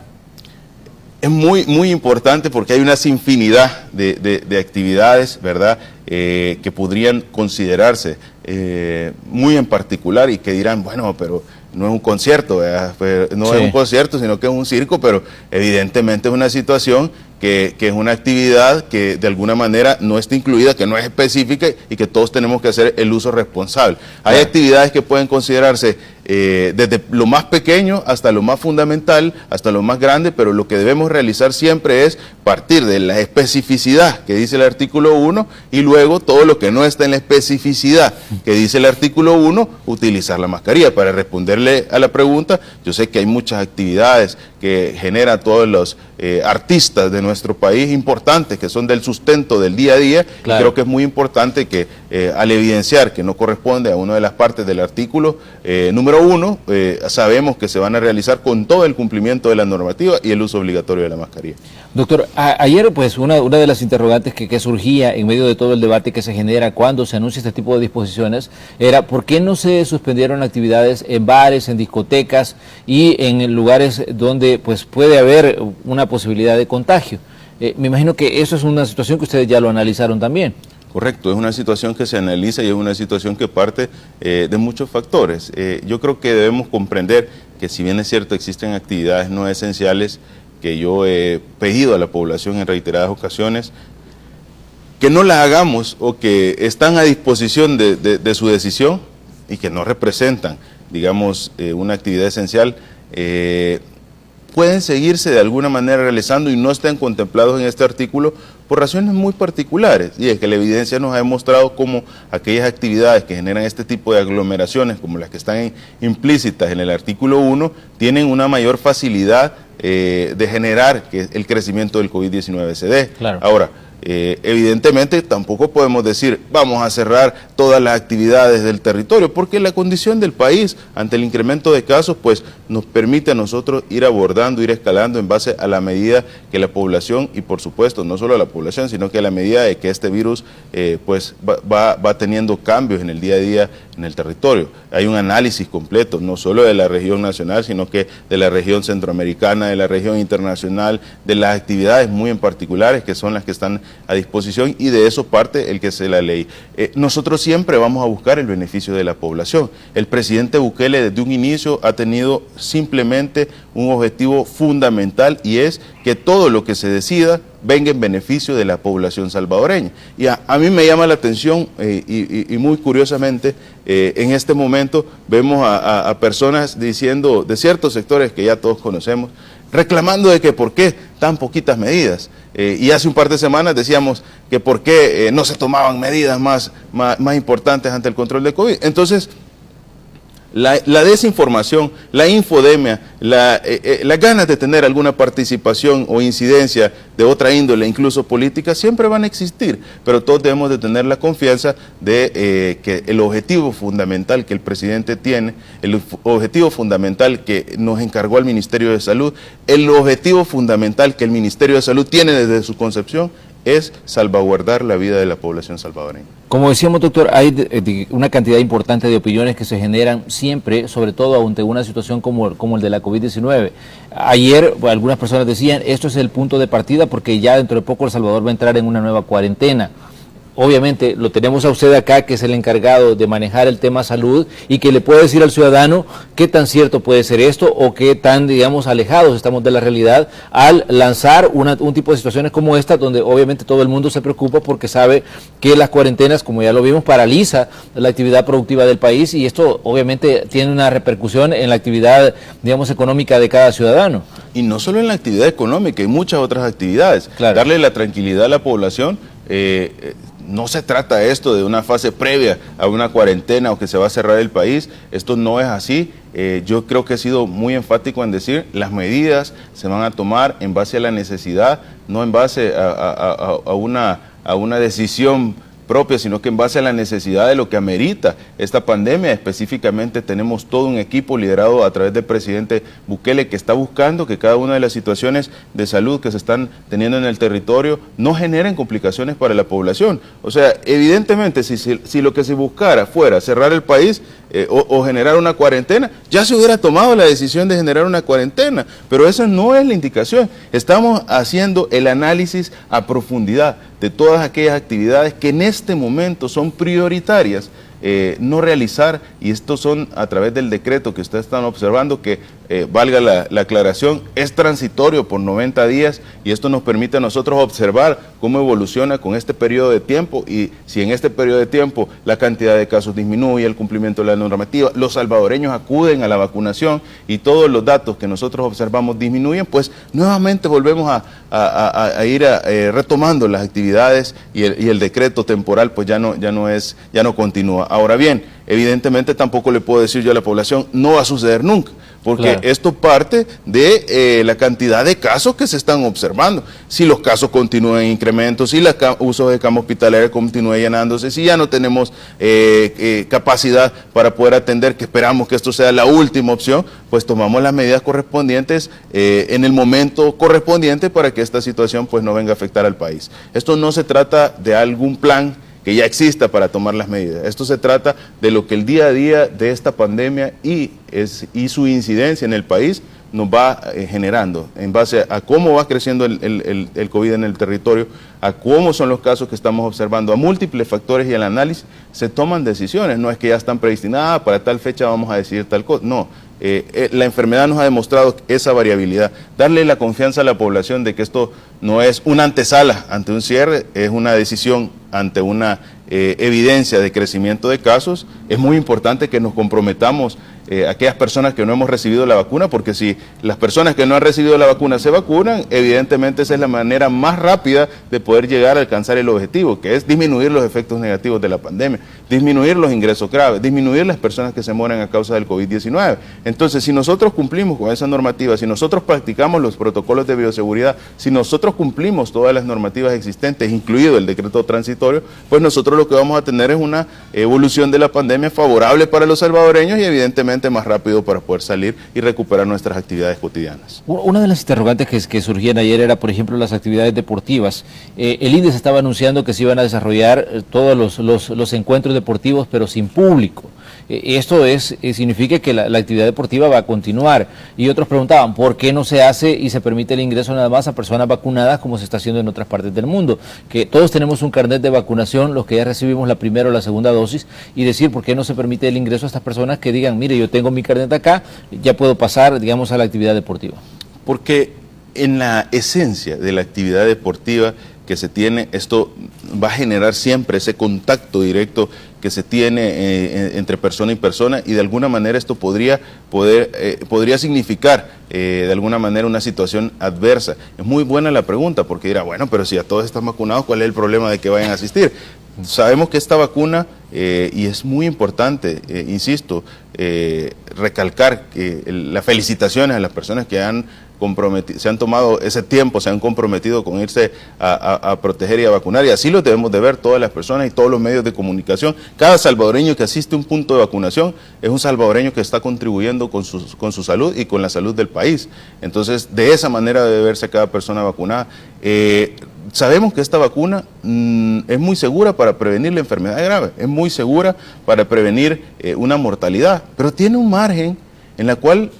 Es muy importante porque hay una infinidad de actividades, ¿verdad?, que podrían considerarse muy en particular y que dirán, bueno, pero no es un concierto, ¿verdad? No es un concierto, sino que es un circo, pero evidentemente es una situación que es una actividad que de alguna manera no está incluida, que no es específica y que todos tenemos que hacer el uso responsable. Hay actividades que pueden considerarse desde lo más pequeño hasta lo más fundamental, hasta lo más grande, pero lo que debemos realizar siempre es partir de la especificidad que dice el artículo 1 y luego todo lo que no está en la especificidad que dice el artículo 1, utilizar la mascarilla. Para responderle a la pregunta, yo sé que hay muchas actividades que generan todos los artistas de nuestro país importantes, que son del sustento del día a día, claro. Y creo que es muy importante que al evidenciar que no corresponde a una de las partes del artículo número 1, sabemos que se van a realizar con todo el cumplimiento de la normativa y el uso obligatorio de la mascarilla.
Doctor, ayer pues una de las interrogantes que surgía en medio de todo el debate que se genera cuando se anuncia este tipo de disposiciones era ¿por qué no se suspendieron actividades en bares, en discotecas y en lugares donde pues puede haber una posibilidad de contagio? Me imagino que eso es una situación que ustedes ya lo analizaron también.
Correcto, es una situación que se analiza y es una situación que parte de muchos factores. Yo creo que debemos comprender que si bien es cierto existen actividades no esenciales que yo he pedido a la población en reiteradas ocasiones, que no las hagamos o que están a disposición de su decisión y que no representan, digamos, una actividad esencial, pueden seguirse de alguna manera realizando y no estén contemplados en este artículo por razones muy particulares, y es que la evidencia nos ha demostrado cómo aquellas actividades que generan este tipo de aglomeraciones, como las que están implícitas en el artículo 1, tienen una mayor facilidad de generar que el crecimiento del COVID-19 se dé. Claro. Ahora, evidentemente tampoco podemos decir vamos a cerrar todas las actividades del territorio, porque la condición del país ante el incremento de casos pues nos permite a nosotros ir abordando, ir escalando en base a la medida que la población, y por supuesto no solo a la población, sino que a la medida de que este virus pues va teniendo cambios en el día a día en el territorio. Hay un análisis completo, no solo de la región nacional, sino que de la región centroamericana, de la región internacional, de las actividades muy en particulares que son las que están a disposición, y de eso parte el que sea la ley. Nosotros siempre vamos a buscar el beneficio de la población. El presidente Bukele desde un inicio ha tenido simplemente un objetivo fundamental, y es que todo lo que se decida venga en beneficio de la población salvadoreña. Y a mí me llama la atención y muy curiosamente en este momento vemos a personas diciendo de ciertos sectores que ya todos conocemos, reclamando de que por qué tan poquitas medidas. Y hace un par de semanas decíamos que por qué no se tomaban medidas más importantes ante el control de COVID. Entonces, la desinformación, la infodemia, las ganas de tener alguna participación o incidencia de otra índole, incluso política, siempre van a existir, pero todos debemos de tener la confianza de que el objetivo fundamental que el presidente tiene, el objetivo fundamental que nos encargó el Ministerio de Salud, el objetivo fundamental que el Ministerio de Salud tiene desde su concepción, es salvaguardar la vida de la población salvadoreña.
Como decíamos, doctor, hay una cantidad importante de opiniones que se generan siempre, sobre todo ante una situación como el de la COVID-19. Ayer algunas personas decían, esto es el punto de partida porque ya dentro de poco El Salvador va a entrar en una nueva cuarentena. Obviamente lo tenemos a usted acá, que es el encargado de manejar el tema salud y que le puede decir al ciudadano qué tan cierto puede ser esto o qué tan, digamos, alejados estamos de la realidad al lanzar un tipo de situaciones como esta, donde obviamente todo el mundo se preocupa porque sabe que las cuarentenas, como ya lo vimos, paraliza la actividad productiva del país, y esto obviamente tiene una repercusión en la actividad, digamos, económica de cada ciudadano.
Y no solo en la actividad económica, hay muchas otras actividades.
Claro.
Darle la tranquilidad a la población. No se trata esto de una fase previa a una cuarentena o que se va a cerrar el país. Esto no es así. Yo creo que he sido muy enfático en decir las medidas se van a tomar en base a la necesidad, no en base a una decisión propia, sino que en base a la necesidad de lo que amerita esta pandemia. Específicamente tenemos todo un equipo liderado a través del presidente Bukele que está buscando que cada una de las situaciones de salud que se están teniendo en el territorio no generen complicaciones para la población. O sea, evidentemente si lo que se buscara fuera cerrar el país o generar una cuarentena, ya se hubiera tomado la decisión de generar una cuarentena, pero esa no es la indicación. Estamos haciendo el análisis a profundidad de todas aquellas actividades que en este momento son prioritarias no realizar, y estos son a través del decreto que ustedes están observando, que valga la aclaración, es transitorio por 90 días, y esto nos permite a nosotros observar cómo evoluciona con este periodo de tiempo, y si en este periodo de tiempo la cantidad de casos disminuye, el cumplimiento de la normativa, los salvadoreños acuden a la vacunación y todos los datos que nosotros observamos disminuyen, pues nuevamente volvemos a ir retomando las actividades, y el decreto temporal pues ya no continúa. Ahora bien, evidentemente tampoco le puedo decir yo a la población, no va a suceder nunca, porque claro, esto parte de la cantidad de casos que se están observando. Si los casos continúan en incremento, si el uso de cama hospitalaria continúa llenándose, si ya no tenemos capacidad para poder atender, que esperamos que esto sea la última opción, pues tomamos las medidas correspondientes en el momento correspondiente para que esta situación pues no venga a afectar al país. Esto no se trata de algún plan que ya exista para tomar las medidas. Esto se trata de lo que el día a día de esta pandemia y su incidencia en el país nos va generando, en base a cómo va creciendo el COVID en el territorio, a cómo son los casos que estamos observando, a múltiples factores y al análisis, se toman decisiones. No es que ya están predestinadas, para tal fecha vamos a decidir tal cosa, no. La enfermedad nos ha demostrado esa variabilidad. Darle la confianza a la población de que esto no es una antesala ante un cierre, es una decisión ante una evidencia de crecimiento de casos. Es muy importante que nos comprometamos aquellas personas que no hemos recibido la vacuna, porque si las personas que no han recibido la vacuna se vacunan, evidentemente esa es la manera más rápida de poder llegar a alcanzar el objetivo, que es disminuir los efectos negativos de la pandemia, disminuir los ingresos graves, disminuir las personas que se mueren a causa del COVID-19. Entonces, si nosotros cumplimos con esa normativa, si nosotros practicamos los protocolos de bioseguridad, si nosotros cumplimos todas las normativas existentes, incluido el decreto transitorio, pues nosotros lo que vamos a tener es una evolución de la pandemia favorable para los salvadoreños y evidentemente más rápido para poder salir y recuperar nuestras actividades cotidianas.
Una de las interrogantes que surgían ayer era, por ejemplo, las actividades deportivas. El INDES estaba anunciando que se iban a desarrollar todos los encuentros deportivos, pero sin público. Esto significa que la actividad deportiva va a continuar. Y otros preguntaban, ¿por qué no se hace y se permite el ingreso nada más a personas vacunadas como se está haciendo en otras partes del mundo? Que todos tenemos un carnet de vacunación, los que ya recibimos la primera o la segunda dosis, y decir, ¿por qué no se permite el ingreso a estas personas que digan, mire, yo tengo mi carnet acá, ya puedo pasar, digamos, a la actividad deportiva?
Porque en la esencia de la actividad deportiva que se tiene, esto va a generar siempre ese contacto directo que se tiene entre persona y persona, y de alguna manera esto podría significar de alguna manera una situación adversa. Es muy buena la pregunta, porque dirá, bueno, pero si ya todos están vacunados, ¿cuál es el problema de que vayan a asistir? Sabemos que esta vacuna, y es muy importante, insisto, recalcar que las felicitaciones a las personas que se han tomado ese tiempo, se han comprometido con irse a proteger y a vacunar, y así lo debemos de ver todas las personas y todos los medios de comunicación. Cada salvadoreño que asiste a un punto de vacunación es un salvadoreño que está contribuyendo con su salud y con la salud del país. Entonces, de esa manera debe verse cada persona vacunada. Sabemos que esta vacuna es muy segura para prevenir la enfermedad grave, es muy segura para prevenir una mortalidad, pero tiene un margen en la cual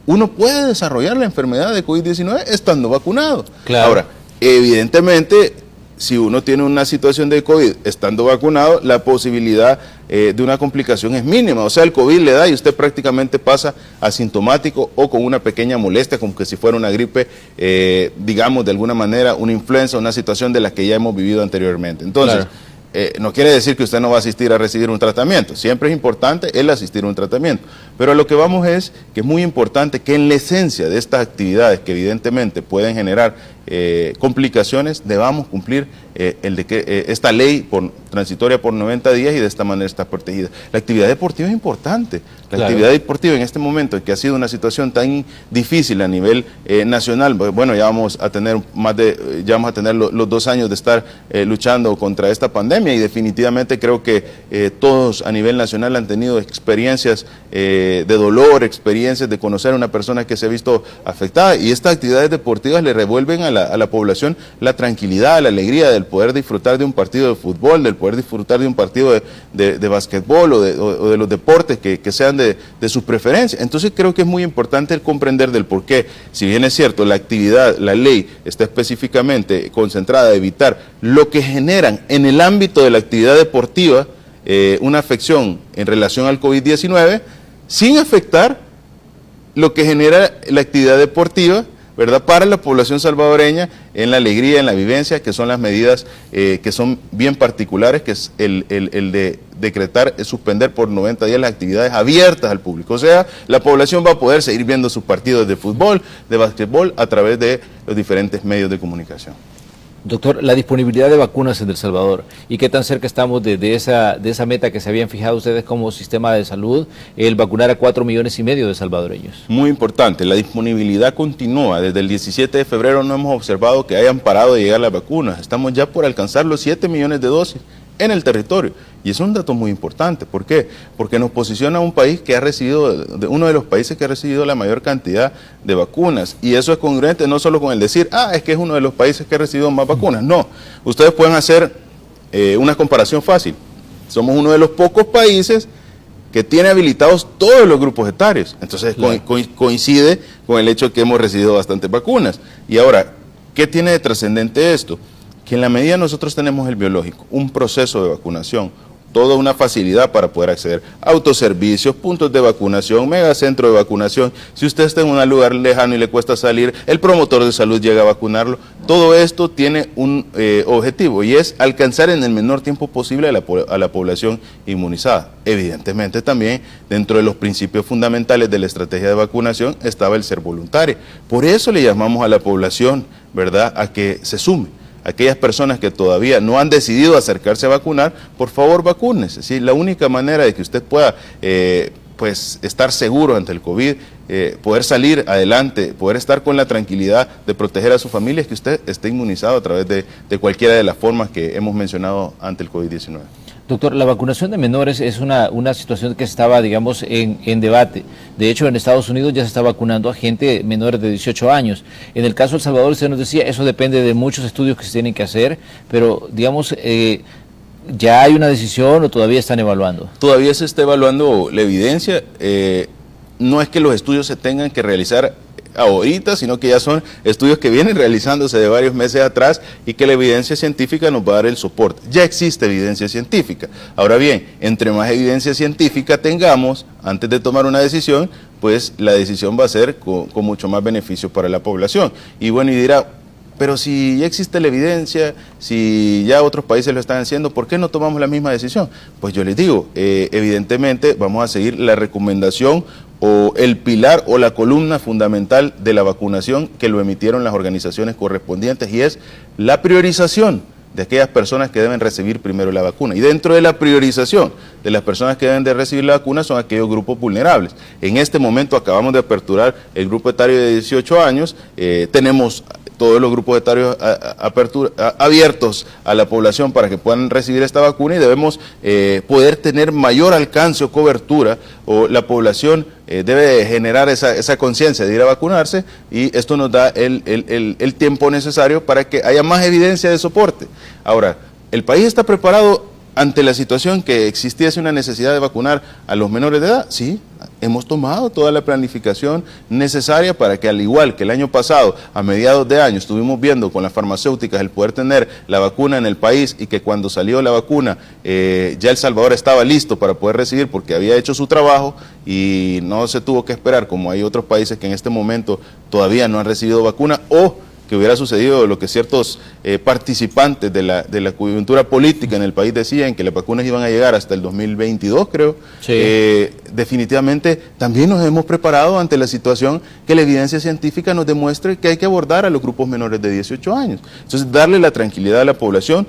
uno puede desarrollar la enfermedad de COVID-19 estando vacunado.
Claro.
Ahora, evidentemente, si uno tiene una situación de COVID estando vacunado, la posibilidad de una complicación es mínima. O sea, el COVID le da y usted prácticamente pasa asintomático o con una pequeña molestia, como que si fuera una gripe, digamos de alguna manera, una influenza, una situación de la que ya hemos vivido anteriormente. Entonces, claro, no quiere decir que usted no va a asistir a recibir un tratamiento. Siempre es importante el asistir a un tratamiento. Pero a lo que vamos es que es muy importante que en la esencia de estas actividades que evidentemente pueden generar complicaciones, debamos cumplir esta ley transitoria por 90 días y de esta manera está protegida. La actividad deportiva es importante. La actividad deportiva en este momento, que ha sido una situación tan difícil a nivel nacional, bueno, ya vamos a tener los 2 años de estar luchando contra esta pandemia, y definitivamente creo que todos a nivel nacional han tenido experiencias de dolor, experiencias de conocer a una persona que se ha visto afectada, y estas actividades deportivas le revuelven a la población la tranquilidad, la alegría del poder disfrutar de un partido de fútbol, del poder disfrutar de un partido de basquetbol o de los deportes que sean de su preferencia. Entonces creo que es muy importante el comprender del por qué, si bien es cierto, la actividad, la ley está específicamente concentrada a evitar lo que generan en el ámbito de la actividad deportiva una afección en relación al COVID-19, sin afectar lo que genera la actividad deportiva, ¿verdad?, para la población salvadoreña, en la alegría, en la vivencia, que son las medidas que son bien particulares, que es el de decretar, suspender por 90 días las actividades abiertas al público. O sea, la población va a poder seguir viendo sus partidos de fútbol, de básquetbol, a través de los diferentes medios de comunicación.
Doctor, la disponibilidad de vacunas en El Salvador, ¿y qué tan cerca estamos de esa meta que se habían fijado ustedes como sistema de salud, el vacunar a 4,5 millones de salvadoreños?
Muy importante, la disponibilidad continúa. Desde el 17 de febrero no hemos observado que hayan parado de llegar las vacunas. Estamos ya por alcanzar los 7 millones de dosis en el territorio. Y es un dato muy importante. ¿Por qué? Porque nos posiciona un país que ha recibido, uno de los países que ha recibido la mayor cantidad de vacunas. Y eso es congruente no solo con el decir, es que es uno de los países que ha recibido más vacunas. No, ustedes pueden hacer una comparación fácil. Somos uno de los pocos países que tiene habilitados todos los grupos etarios. Entonces coincide con el hecho de que hemos recibido bastantes vacunas. Y ahora, ¿qué tiene de trascendente esto? Que en la medida nosotros tenemos el biológico, un proceso de vacunación, toda una facilidad para poder acceder a autoservicios, puntos de vacunación, megacentro de vacunación. Si usted está en un lugar lejano y le cuesta salir, el promotor de salud llega a vacunarlo. Todo esto tiene un objetivo, y es alcanzar en el menor tiempo posible a la población inmunizada. Evidentemente también dentro de los principios fundamentales de la estrategia de vacunación estaba el ser voluntario. Por eso le llamamos a la población, ¿verdad?, a que se sume. Aquellas personas que todavía no han decidido acercarse a vacunar, por favor vacúnese. ¿Sí? La única manera de que usted pueda estar seguro ante el COVID, poder salir adelante, poder estar con la tranquilidad de proteger a su familia, es que usted esté inmunizado a través de cualquiera de las formas que hemos mencionado ante el COVID-19.
Doctor, la vacunación de menores es una situación que estaba, digamos, en debate. De hecho, en Estados Unidos ya se está vacunando a gente menores de 18 años. En el caso de El Salvador, usted nos decía, eso depende de muchos estudios que se tienen que hacer, pero, digamos, ¿Ya hay una decisión o todavía están evaluando?
Todavía se está evaluando la evidencia. No es que los estudios se tengan que realizar ahorita, sino que ya son estudios que vienen realizándose de varios meses atrás y que la evidencia científica nos va a dar el soporte. Ya existe evidencia científica. Ahora bien, entre más evidencia científica tengamos antes de tomar una decisión, pues la decisión va a ser con mucho más beneficio para la población. Y bueno, y dirá, pero si ya existe la evidencia, si ya otros países lo están haciendo, ¿por qué no tomamos la misma decisión? Pues yo les digo, evidentemente vamos a seguir la recomendación o el pilar o la columna fundamental de la vacunación que lo emitieron las organizaciones correspondientes, y es la priorización de aquellas personas que deben recibir primero la vacuna. Y dentro de la priorización de las personas que deben de recibir la vacuna son aquellos grupos vulnerables. En este momento acabamos de aperturar el grupo etario de 18 años, tenemos todos los grupos etarios abiertos a la población para que puedan recibir esta vacuna, y debemos poder tener mayor alcance o cobertura, o la población debe generar esa conciencia de ir a vacunarse, y esto nos da el tiempo necesario para que haya más evidencia de soporte. Ahora, ¿el país está preparado ante la situación que existiese una necesidad de vacunar a los menores de edad? Sí, hemos tomado toda la planificación necesaria para que, al igual que el año pasado, a mediados de año, estuvimos viendo con las farmacéuticas el poder tener la vacuna en el país, y que cuando salió la vacuna ya El Salvador estaba listo para poder recibir porque había hecho su trabajo y no se tuvo que esperar, como hay otros países que en este momento todavía no han recibido vacuna, o que hubiera sucedido lo que ciertos participantes de la coyuntura política en el país decían, que las vacunas iban a llegar hasta el 2022, creo. Sí. Definitivamente también nos hemos preparado ante la situación que la evidencia científica nos demuestre que hay que abordar a los grupos menores de 18 años. Entonces, darle la tranquilidad a la población.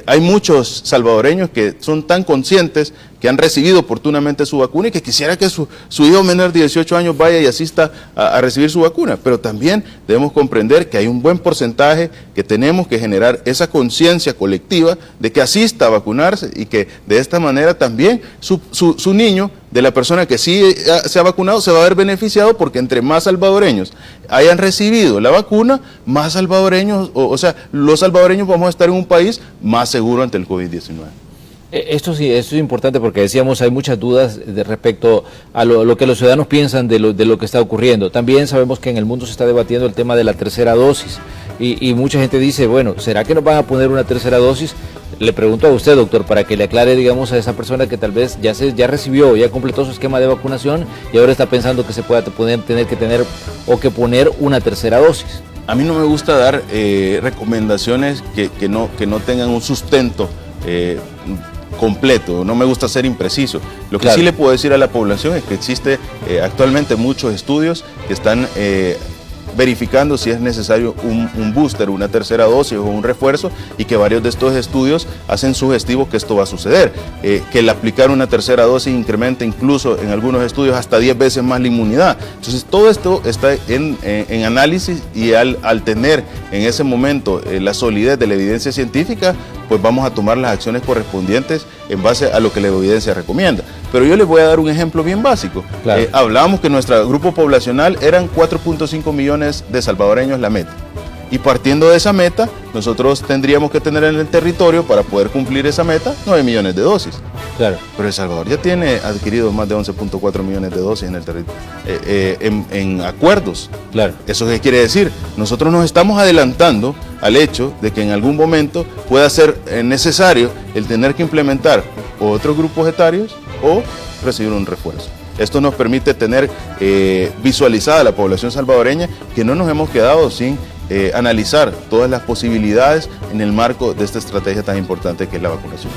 Hay muchos salvadoreños que son tan conscientes, que han recibido oportunamente su vacuna y que quisiera que su hijo menor de 18 años vaya y asista a recibir su vacuna. Pero también debemos comprender que hay un buen porcentaje que tenemos que generar esa conciencia colectiva de que asista a vacunarse, y que de esta manera también su niño, de la persona que sí se ha vacunado, se va a ver beneficiado, porque entre más salvadoreños hayan recibido la vacuna, más salvadoreños, o sea, los salvadoreños vamos a estar en un país más seguro ante el COVID-19.
Esto sí, esto es importante, porque decíamos, hay muchas dudas respecto a lo que los ciudadanos piensan de lo que está ocurriendo. También sabemos que en el mundo se está debatiendo el tema de la tercera dosis, y mucha gente dice, bueno, ¿será que nos van a poner una tercera dosis? Le pregunto a usted, doctor, para que le aclare, digamos, a esa persona que tal vez ya recibió, ya completó su esquema de vacunación y ahora está pensando que se pueda tener que poner una tercera dosis.
A mí no me gusta dar recomendaciones que no tengan un sustento completo, no me gusta ser impreciso. Lo que sí le puedo decir a la población es que existe actualmente muchos estudios que están verificando si es necesario un booster, una tercera dosis o un refuerzo, y que varios de estos estudios hacen sugestivo que esto va a suceder, que el aplicar una tercera dosis incrementa incluso en algunos estudios hasta 10 veces más la inmunidad. Entonces todo esto está en análisis, y al tener en ese momento la solidez de la evidencia científica, pues vamos a tomar las acciones correspondientes en base a lo que la evidencia recomienda. Pero yo les voy a dar un ejemplo bien básico. Claro. Hablábamos que nuestro grupo poblacional eran 4.5 millones de salvadoreños la meta. Y partiendo de esa meta, nosotros tendríamos que tener en el territorio, para poder cumplir esa meta, 9 millones de dosis. Claro. Pero El Salvador ya tiene adquirido más de 11.4 millones de dosis en el territorio, en acuerdos. Claro. ¿Eso qué quiere decir? Nosotros nos estamos adelantando al hecho de que en algún momento pueda ser necesario el tener que implementar otros grupos etarios o recibir un refuerzo. Esto nos permite tener visualizada la población salvadoreña, que no nos hemos quedado sin analizar todas las posibilidades en el marco de esta estrategia tan importante que es la vacunación.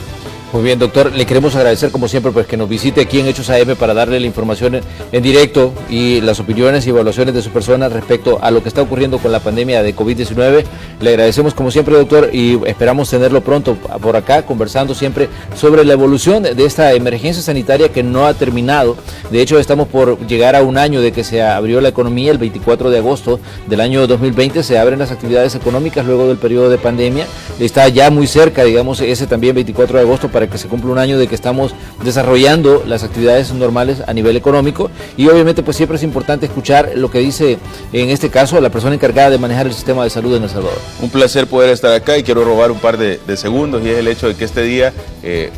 Muy bien, doctor, le queremos agradecer como siempre pues que nos visite aquí en Hechos AM para darle la información en directo y las opiniones y evaluaciones de su persona respecto a lo que está ocurriendo con la pandemia de COVID-19. Le agradecemos como siempre, doctor, y esperamos tenerlo pronto por acá conversando siempre sobre la evolución de esta emergencia sanitaria que no ha terminado. De hecho, estamos por llegar a un año de que se abrió la economía. El 24 de agosto del año 2020 se abren las actividades económicas luego del periodo de pandemia. Está ya muy cerca, digamos, ese también 24 de agosto para para que se cumpla un año de que estamos desarrollando las actividades normales a nivel económico, y obviamente pues siempre es importante escuchar lo que dice en este caso la persona encargada de manejar el sistema de salud en El Salvador.
Un placer poder estar acá y quiero robar un par de segundos, y es el hecho de que este día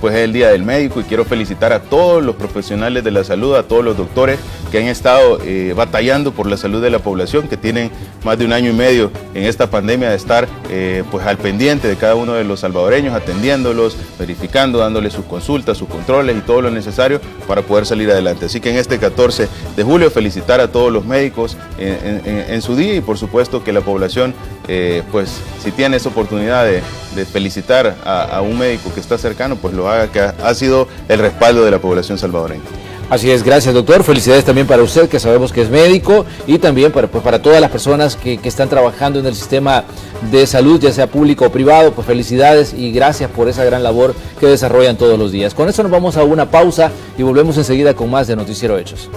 pues es el Día del Médico, y quiero felicitar a todos los profesionales de la salud, a todos los doctores que han estado batallando por la salud de la población, que tienen más de un año y medio en esta pandemia de estar pues al pendiente de cada uno de los salvadoreños, atendiéndolos, verificando, dándoles sus consultas, sus controles y todo lo necesario para poder salir adelante. Así que en este 14 de julio felicitar a todos los médicos en su día, y por supuesto que la población pues si tiene esa oportunidad de felicitar a un médico que está cercano, pues lo haga, que ha sido el respaldo de la población salvadoreña.
Así es, gracias doctor, felicidades también para usted, que sabemos que es médico, y también para todas las personas que están trabajando en el sistema de salud, ya sea público o privado, pues felicidades y gracias por esa gran labor que desarrollan todos los días. Con eso nos vamos a una pausa y volvemos enseguida con más de Noticiero Hechos.